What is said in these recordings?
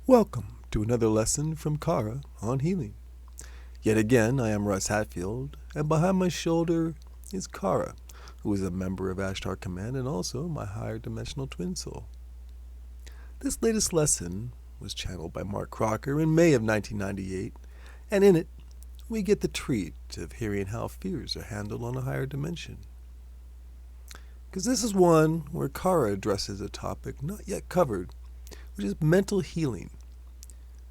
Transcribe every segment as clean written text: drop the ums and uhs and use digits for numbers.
Welcome to another lesson from Karra on healing. Yet again, I am Russ Hatfield, and behind my shoulder is Karra, who is a member of Ashtar Command and also my higher dimensional twin soul. This latest lesson was channeled by Mark Crocker in May of 1998, and in it, we get the treat of hearing how fears are handled on a higher dimension. Because this is one where Karra addresses a topic not yet covered, which is mental healing.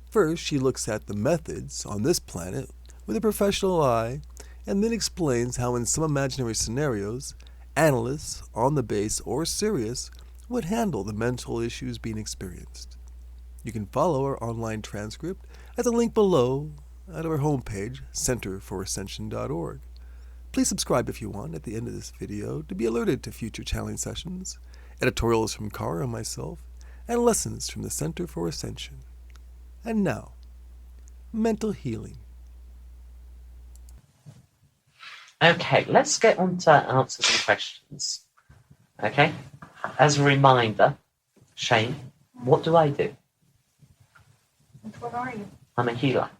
First, she looks at the methods on this planet with a professional eye, and then explains how in some imaginary scenarios, analysts on the base or Sirius would handle the mental issues being experienced. You can follow our online transcript at the link below at our homepage, centerforascension.org. Please subscribe if you want at the end of this video to be alerted to future channeling sessions, editorials from Karra and myself, and lessons from the Center for Ascension. And now, mental healing. Okay, let's get on to answer some questions. Okay, as a reminder, Shane, what do I do? What are you? I'm a healer.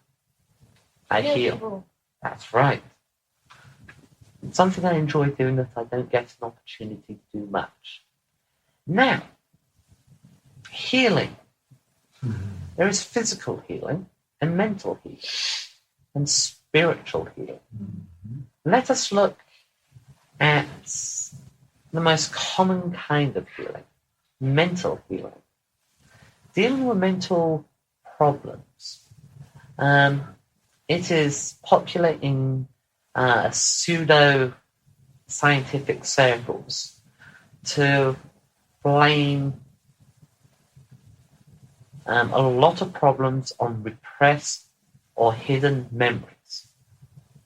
I heal. People. That's right. It's something I enjoy doing that I don't get an opportunity to do much. Now, healing. There is physical healing and mental healing and spiritual healing. Let us look at the most common kind of healing, mental healing. Dealing with mental problems. It is popular in pseudo-scientific circles to blame a lot of problems on repressed or hidden memories.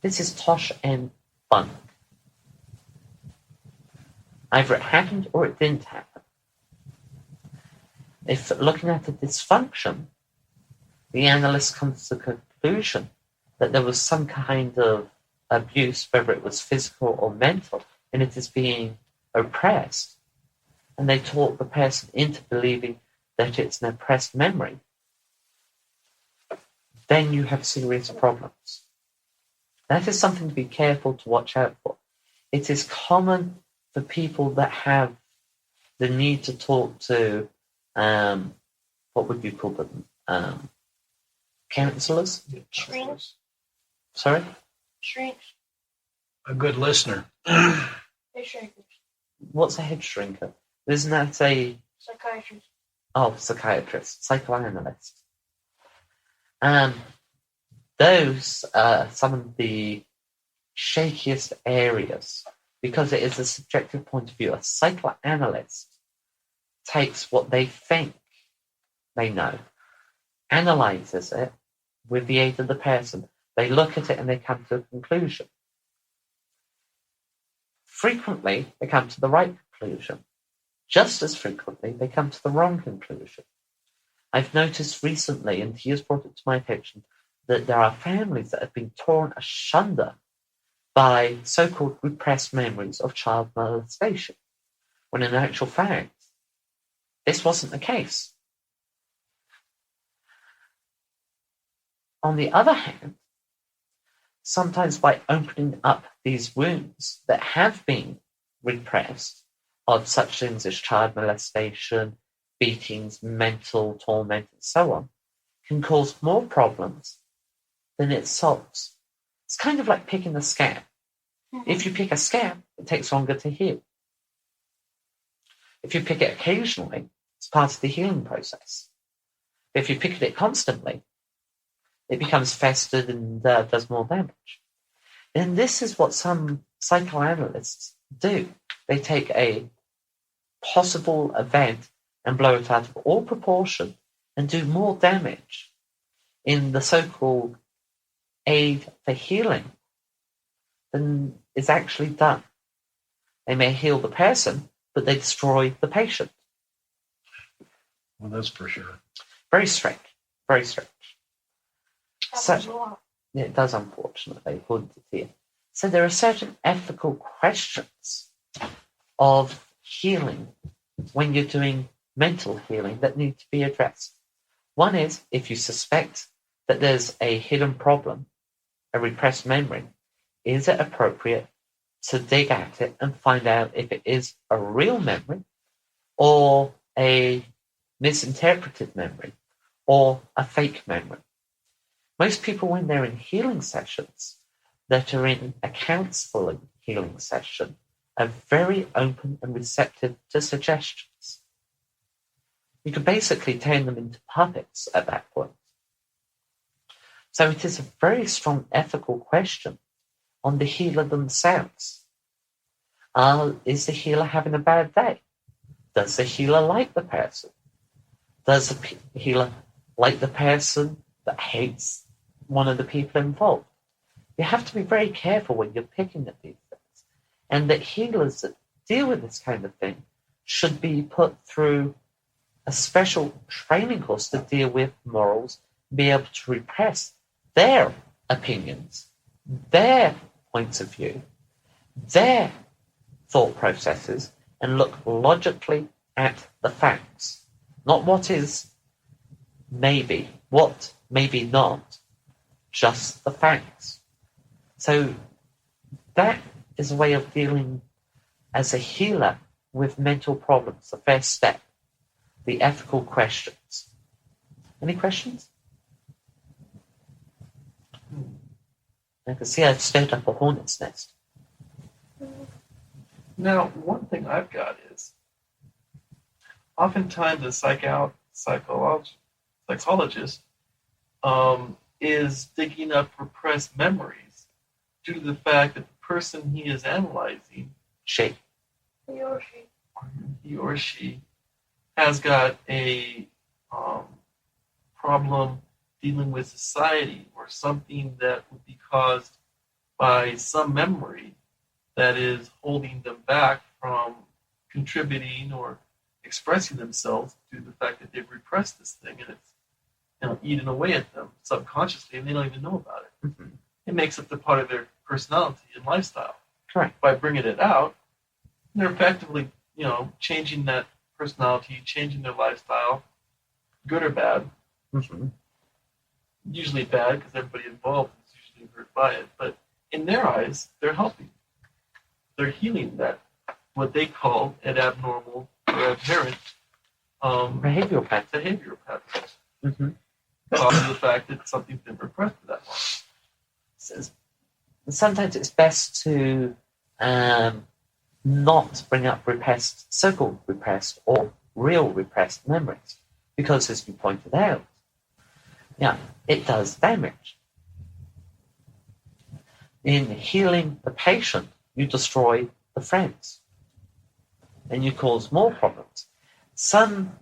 This is tosh and bunk. Either it happened or it didn't happen. If looking at the dysfunction, the analyst comes to the conclusion that there was some kind of abuse, whether it was physical or mental, and it is being oppressed. And they talk the person into believing that it's an oppressed memory, then you have serious problems. That is something to be careful to watch out for. It is common for people that have the need to talk to, what would you call them? Counselors? Shrinks. Sorry? Shrinks. A good listener. They shrinkers. What's a head shrinker? Isn't that a... Psychiatrists. Oh, psychiatrist, psychoanalyst. Those are some of the shakiest areas because it is a subjective point of view. A psychoanalyst takes what they think they know, analyzes it with the aid of the person. They look at it and they come to a conclusion. Frequently, they come to the right conclusion. Just as frequently, they come to the wrong conclusion. I've noticed recently, and he has brought it to my attention, that there are families that have been torn asunder by so-called repressed memories of child molestation, when in actual fact, this wasn't the case. On the other hand, sometimes by opening up these wounds that have been repressed, of such things as child molestation, beatings, mental torment, and so on, can cause more problems than it solves. It's kind of like picking a scab. If you pick a scab, it takes longer to heal. If you pick it occasionally, it's part of the healing process. If you pick it constantly, it becomes festered and does more damage. And this is what some psychoanalysts do. They take a possible event and blow it out of all proportion and do more damage in the so-called aid for healing than is actually done. They may heal the person, but they destroy the patient. Well, that's for sure. Very strange. Very strange. Happens a lot. It does, unfortunately, according to Tia. So there are certain ethical questions of healing when you're doing mental healing that need to be addressed. One is if you suspect that there's a hidden problem, a repressed memory, is it appropriate to dig at it and find out if it is a real memory or a misinterpreted memory or a fake memory? Most people, when they're in healing sessions, that are in a counseling healing session, are very open and receptive to suggestions. You can basically turn them into puppets at that point. So it is a very strong ethical question on the healer themselves. Is the healer having a bad day? Does the healer like the person? Does the healer like the person that hates one of the people involved? You have to be very careful when you're picking at these things. And that healers that deal with this kind of thing should be put through a special training course to deal with morals, be able to repress their opinions, their points of view, their thought processes, and look logically at the facts. Not what is maybe, what maybe not, just the facts. So that is a way of dealing as a healer with mental problems, the first step, the ethical questions. Any questions? I can see I've stirred up a hornet's nest. Now, one thing I've got is oftentimes a psychologist is digging up repressed memories due to the fact that the person he is analyzing, She. he or she, has got a problem dealing with society or something that would be caused by some memory that is holding them back from contributing or expressing themselves due to the fact that they've repressed this thing and it's eaten away at them subconsciously and they don't even know about it. Mm-hmm. It makes up the part of their personality and lifestyle. Correct. By bringing it out, they're effectively, changing that personality, changing their lifestyle, good or bad. Mm-hmm. Usually bad because everybody involved is usually hurt by it. But in their eyes, they're helping. They're healing that, what they call an abnormal or aberrant Behavioral pattern. Mm-hmm. Because of the fact that something's been repressed for that long. Sometimes it's best to not bring up repressed, so-called repressed or real repressed memories, because as you pointed out, it does damage. In healing the patient, you destroy the friends, and you cause more problems. Some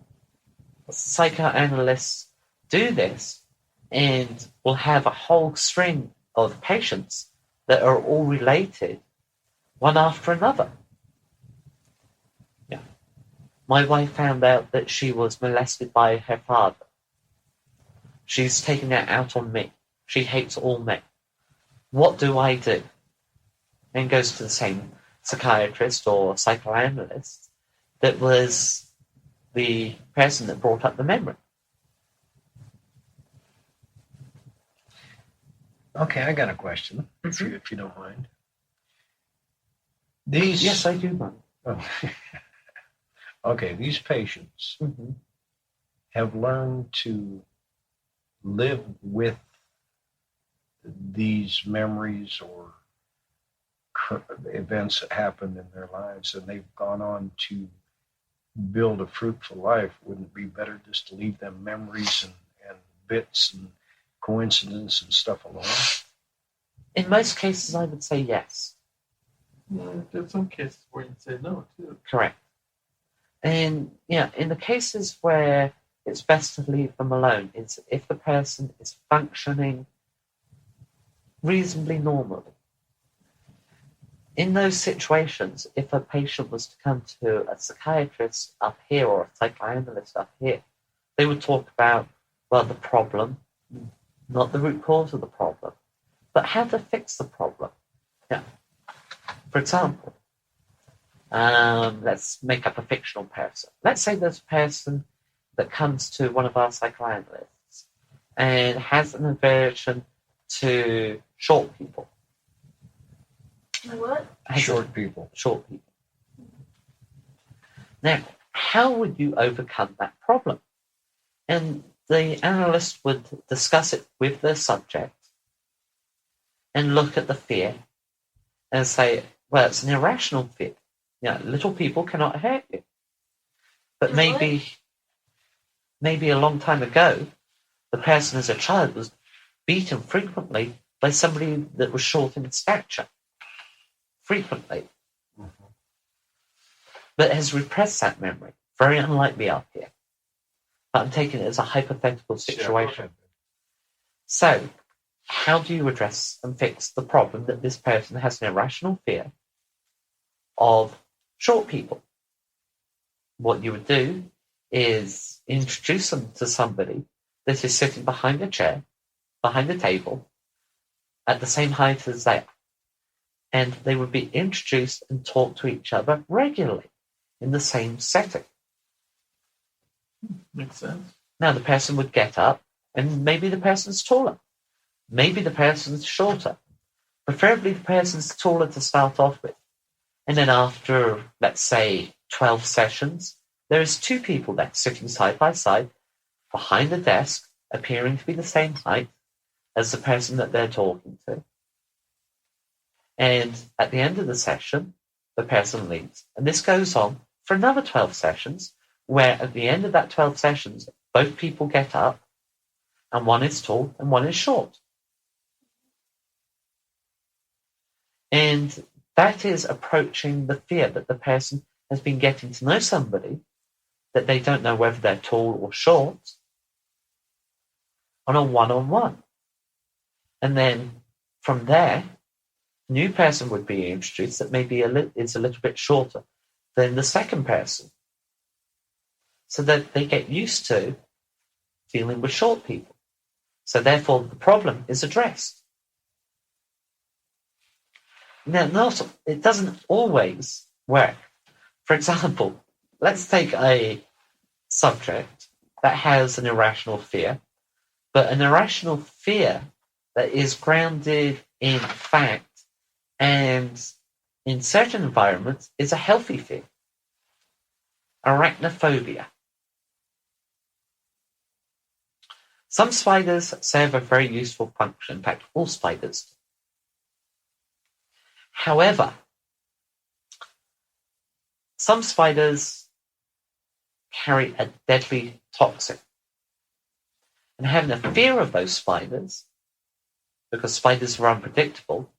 psychoanalysts do this and will have a whole string of patients that are all related, one after another. Yeah. My wife found out that she was molested by her father. She's taking that out on me. She hates all men. What do I do? And goes to the same psychiatrist or psychoanalyst that was the person that brought up the memory. Okay, I got a question, if you don't mind. These Yes, I do mind. Oh. Okay, these patients Mm-hmm. have learned to live with these memories or events that happened in their lives, and they've gone on to build a fruitful life. Wouldn't it be better just to leave them memories and bits and coincidence and stuff alone? In most cases, I would say yes. There's some cases where you'd say no, too. Correct. And in the cases where it's best to leave them alone, it's if the person is functioning reasonably normally. In those situations, if a patient was to come to a psychiatrist up here or a psychoanalyst up here, they would talk about, the problem, not the root cause of the problem, but how to fix the problem. Yeah. For example, let's make up a fictional person. Let's say this person that comes to one of our psychoanalysts and has an aversion to short people. What? Short people. Short people. Now, how would you overcome that problem? And the analyst would discuss it with the subject and look at the fear and say, well, it's an irrational fear. Little people cannot hurt you. But maybe a long time ago, the person as a child was beaten frequently by somebody that was short in stature. Frequently. But has repressed that memory. Very unlike me up here. But I'm taking it as a hypothetical situation. So, how do you address and fix the problem that this person has an irrational fear of short people? What you would do is introduce them to somebody that is sitting behind a chair, behind a table, at the same height as they are. And they would be introduced and talk to each other regularly in the same setting. Makes sense. Now, the person would get up, and maybe the person's taller. Maybe the person's shorter. Preferably the person's taller to start off with. And then after, let's say, 12 sessions, there is two people there sitting side by side behind a desk, appearing to be the same height as the person that they're talking to. And at the end of the session, the person leaves. And this goes on for another 12 sessions, where at the end of that 12 sessions, both people get up, and one is tall and one is short. And that is approaching the fear that the person has been getting to know somebody that they don't know whether they're tall or short on a one-on-one. And then from there, a new person would be introduced that maybe is a little bit shorter than the second person, so that they get used to dealing with short people. So therefore, the problem is addressed. Now, it doesn't always work. For example, let's take a subject that has an irrational fear, but an irrational fear that is grounded in fact and in certain environments is a healthy fear. Arachnophobia. Some spiders serve a very useful function. In fact, all spiders do. However, some spiders carry a deadly toxin. And having a fear of those spiders, because spiders are unpredictable,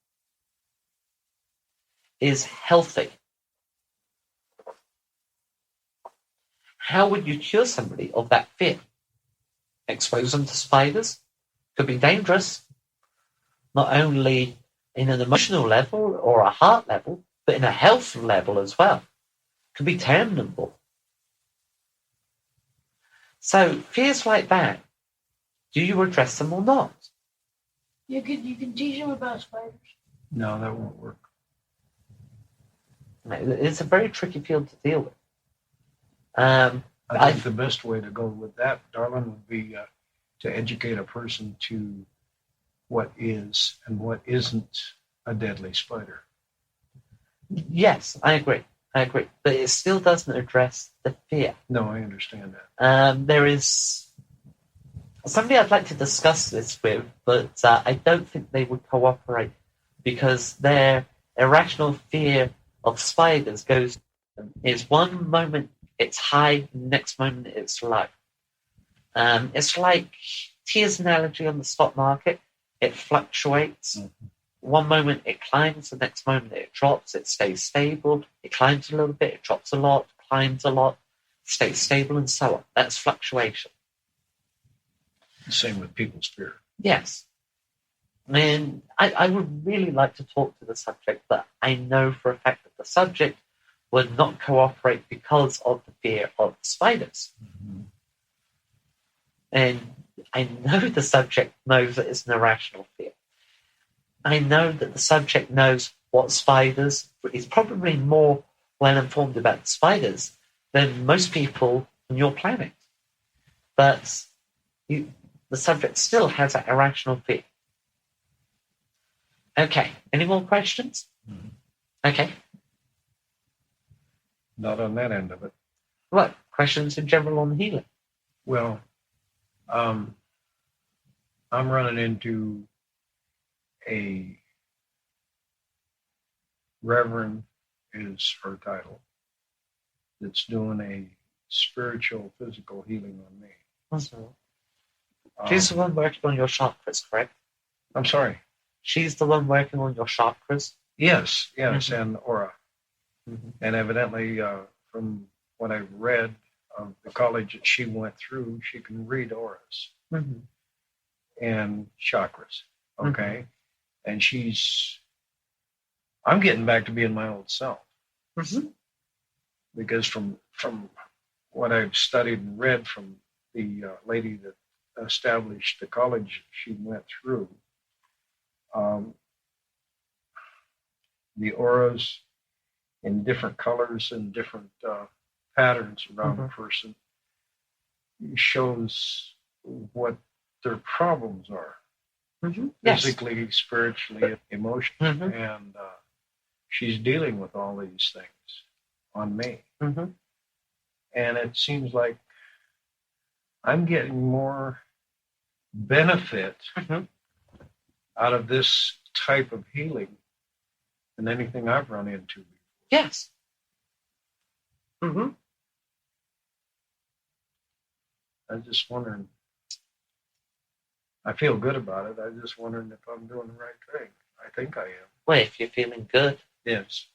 is healthy. How would you cure somebody of that fear? Expose them to spiders? Could be dangerous, not only in an emotional level or a heart level, but in a health level as well. Could be terminal. So fears like that, do you address them or not? You can teach them about spiders. No, that won't work. It's a very tricky field to deal with. I think the best way to go with that, Darlin, would be to educate a person to what is and what isn't a deadly spider. Yes, I agree. But it still doesn't address the fear. No, I understand that. There is somebody I'd like to discuss this with, but I don't think they would cooperate because their irrational fear of spiders is one moment it's high, the next moment it's low. It's like Tia's analogy on the stock market. It fluctuates. Mm-hmm. One moment it climbs, the next moment it drops, it stays stable, it climbs a little bit, it drops a lot, climbs a lot, stays stable, and so on. That's fluctuation. The same with people's fear. Yes. And I would really like to talk to the subject, but I know for a fact that the subject would not cooperate because of the fear of spiders. Mm-hmm. And I know the subject knows that it's an irrational fear. I know that the subject knows what spiders, is probably more well informed about spiders than most people on your planet. but the subject still has that irrational fear. Okay, any more questions? Mhm. Okay, Not on that end of it. what? Questions in general on healing? Well, I'm running into a reverend is her title that's doing a spiritual physical healing on me. She's the one working on your chakras, correct? I'm sorry. She's the one working on your chakras? Yes, Mhm. and aura. Mm-hmm. And evidently, from what I've read of the college that she went through, she can read auras Mm-hmm. and chakras. Okay. And I'm getting back to being my old self. Mm-hmm. Because from what I've studied and read from the lady that established the college she went through, the auras in different colors and different patterns around a person shows what their problems are, Yes. physically, spiritually, emotionally, and she's dealing with all these things on me. And it seems like I'm getting more benefit out of this type of healing than anything I've run into before. Yes. I'm just wondering. I feel good about it. I'm just wondering if I'm doing the right thing. I think I am. Well, if you're feeling good, Yes.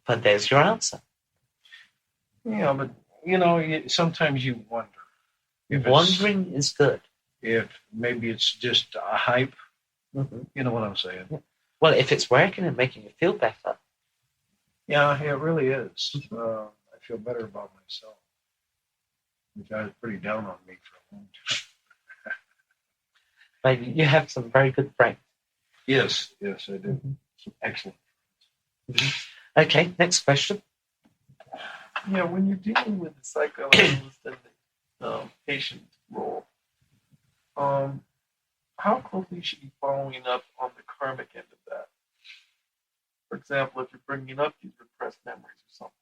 but there's your answer. Yeah, but sometimes you wonder. Wondering is good. If maybe it's just a hype. You know what I'm saying? Yeah. Well, if it's working and making you feel better. Yeah, it really is. I feel better about myself, which I was pretty down on me for a long time. But you have some very good friends. Yes, I do. Excellent. Okay, next question. Yeah, when you're dealing with the psychoanalyst and the patient role, how closely should you be following up on the karmic end of that? For example, if you're bringing up these repressed memories or something,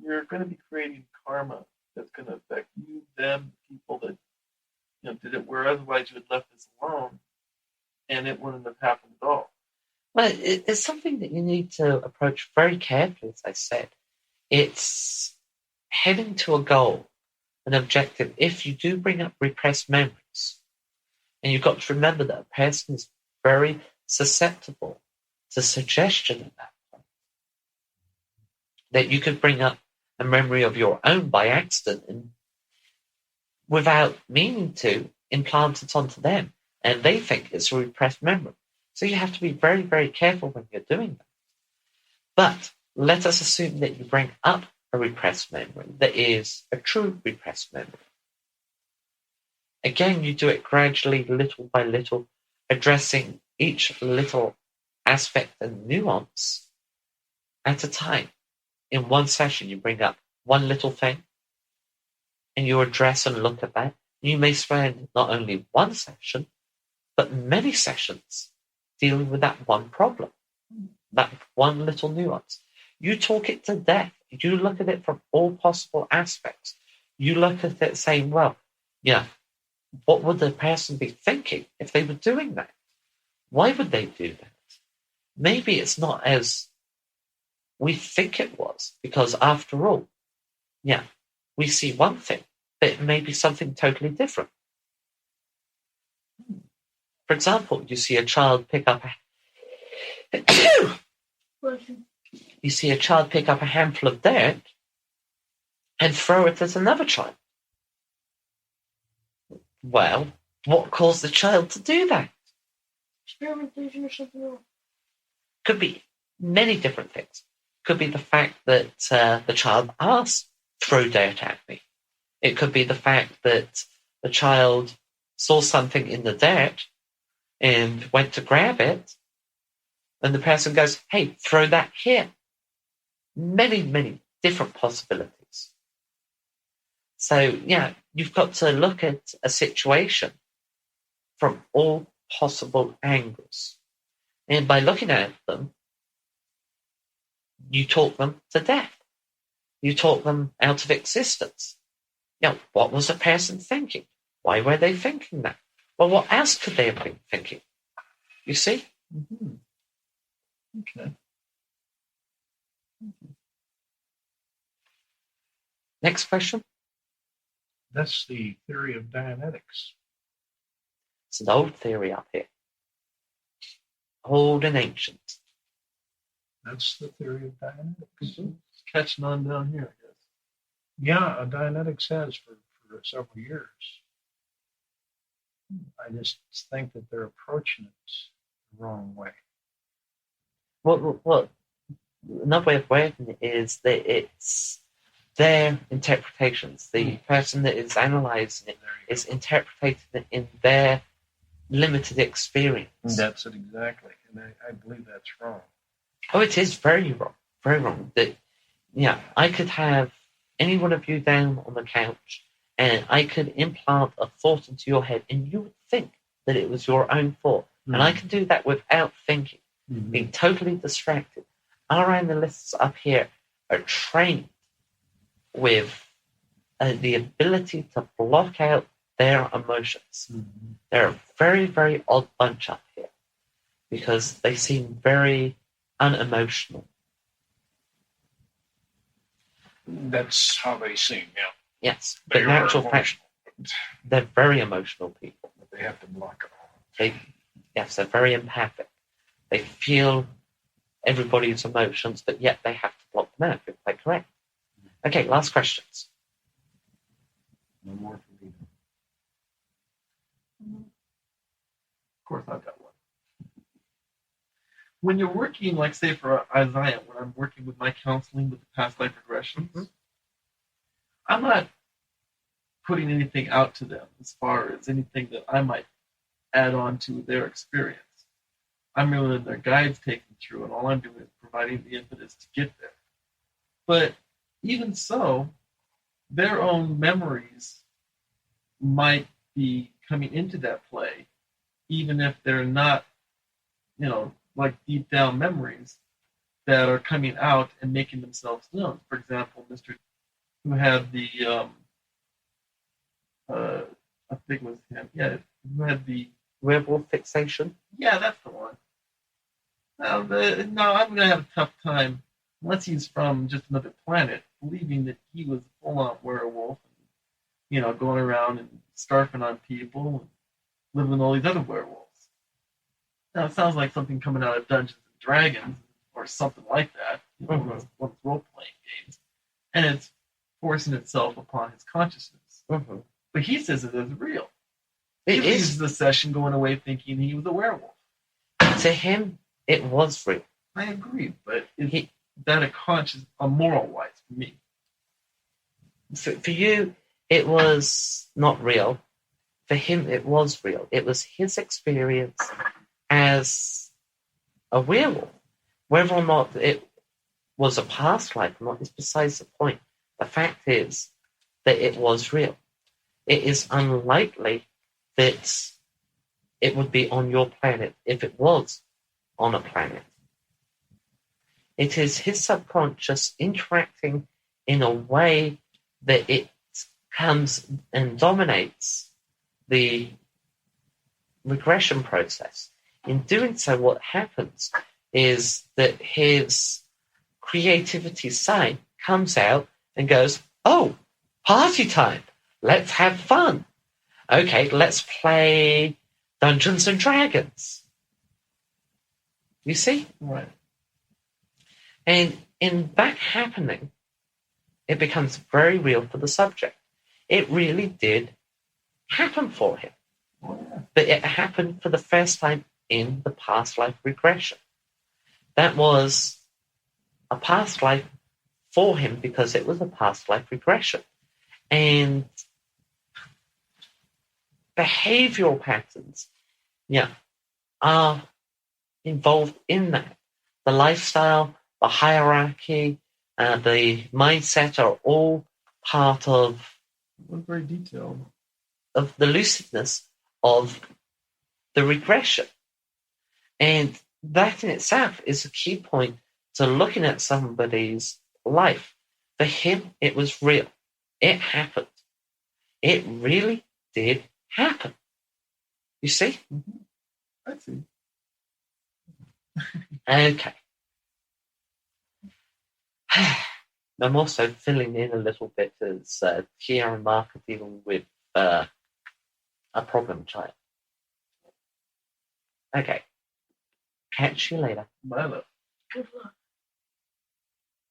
you're going to be creating karma that's going to affect you, them, people that did it, where otherwise you had left this alone, and it wouldn't have happened at all. Well, it's something that you need to approach very carefully, as I said. It's heading to a goal, an objective. If you do bring up repressed memories, and you've got to remember that a person is very susceptible to suggestion at that point. That you could bring up a memory of your own by accident and without meaning to implant it onto them, and they think it's a repressed memory. So you have to be very, very careful when you're doing that. But let us assume that you bring up a repressed memory that is a true repressed memory. Again, you do it gradually, little by little, addressing each little aspect and nuance at a time. In one session, you bring up one little thing, and you address and look at that. You may spend not only one session, but many sessions dealing with that one problem, that one little nuance. You talk it to death. You look at it from all possible aspects. You look at it saying, well, what would the person be thinking if they were doing that? Why would they do that? Maybe it's not as we think it was, because after all, we see one thing, but it may be something totally different. For example, you see a child pick up a handful of dirt and throw it at another child. Well, what caused the child to do that? Experimentation or something else. Could be many different things. Could be the fact that the child asked, throw dirt at me. It could be the fact that the child saw something in the dirt and went to grab it, and the person goes, hey, throw that here. Many, many different possibilities. So, you've got to look at a situation from all possible angles. And by looking at them, you talk them to death. You talk them out of existence. What was the person thinking? Why were they thinking that? Well, what else could they have been thinking? You see? Mm-hmm. Okay. Next question. That's the theory of Dianetics. It's an old theory up here. Old and ancient. That's the theory of Dianetics. Mm-hmm. It's catching on down here, I guess. Yeah, Dianetics has for several years. I just think that they're approaching it the wrong way. Well, another way of wording it is that it's their interpretations. The person that is analysing it is interpreting it in their limited experience. That's it exactly, and I believe that's wrong. Oh, it is very wrong. Very wrong. I could have any one of you down on the couch and I could implant a thought into your head and you would think that it was your own thought. Mm-hmm. And I can do that without thinking, being totally distracted. Our analysts up here are trained with the ability to block out their emotions. Mm-hmm. They're a very, very odd bunch up here because they seem very unemotional. That's how they seem, yeah. Yes, but in actual fact, they're very emotional people. But they have to block it all. Yes, they're very empathic. They feel everybody's emotions, but yet they have to block them out. You're quite correct. Okay, last questions. No more for me. Of course, I've got one. When you're working, like say for Isaiah, when I'm working with my counseling with the past life regressions, I'm not putting anything out to them as far as anything that I might add on to their experience. I'm really letting their guides take them through, and all I'm doing is providing the impetus to get there. But even so, their own memories might be coming into that play, even if they're not, like deep down memories that are coming out and making themselves known. For example, Mr. who had the, I think it was him, who had the werewolf fixation. Yeah, that's the one. No, I'm going to have a tough time, unless he's from just another planet, believing that he was a full-on werewolf, and, going around and scarfing on people and living with all these other werewolves. Now, it sounds like something coming out of Dungeons and Dragons or something like that, one of those role-playing games, and it's forcing itself upon his consciousness. Mm-hmm. But he says it is real. He leaves the session going away thinking he was a werewolf. To him, it was real. I agree, but is that a moral-wise for me? For you, it was not real. For him, it was real. It was his experience as a werewolf. Whether or not it was a past life or not is besides the point. The fact is that it was real. It is unlikely that it would be on your planet if it was on a planet. It is his subconscious interacting in a way that it comes and dominates the regression process. In doing so, what happens is that his creativity side comes out and goes, oh, party time. Let's have fun. Okay, let's play Dungeons and Dragons. You see? Right. And in that happening, it becomes very real for the subject. It really did happen for him. Oh, yeah. But it happened for the first time in the past life regression. That was a past life for him because it was a past life regression. And behavioral patterns, are involved in that. The lifestyle, the hierarchy, the mindset are all part of Not very detailed. of the lucidness of the regression. And that in itself is a key point to looking at somebody's life. For him, it was real. It happened. It really did happen. You see? I see. Okay. I'm also filling in a little bit as Tia and Mark are dealing with a problem child. Okay. Catch you later. Bye, love. Good luck.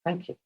Thank you.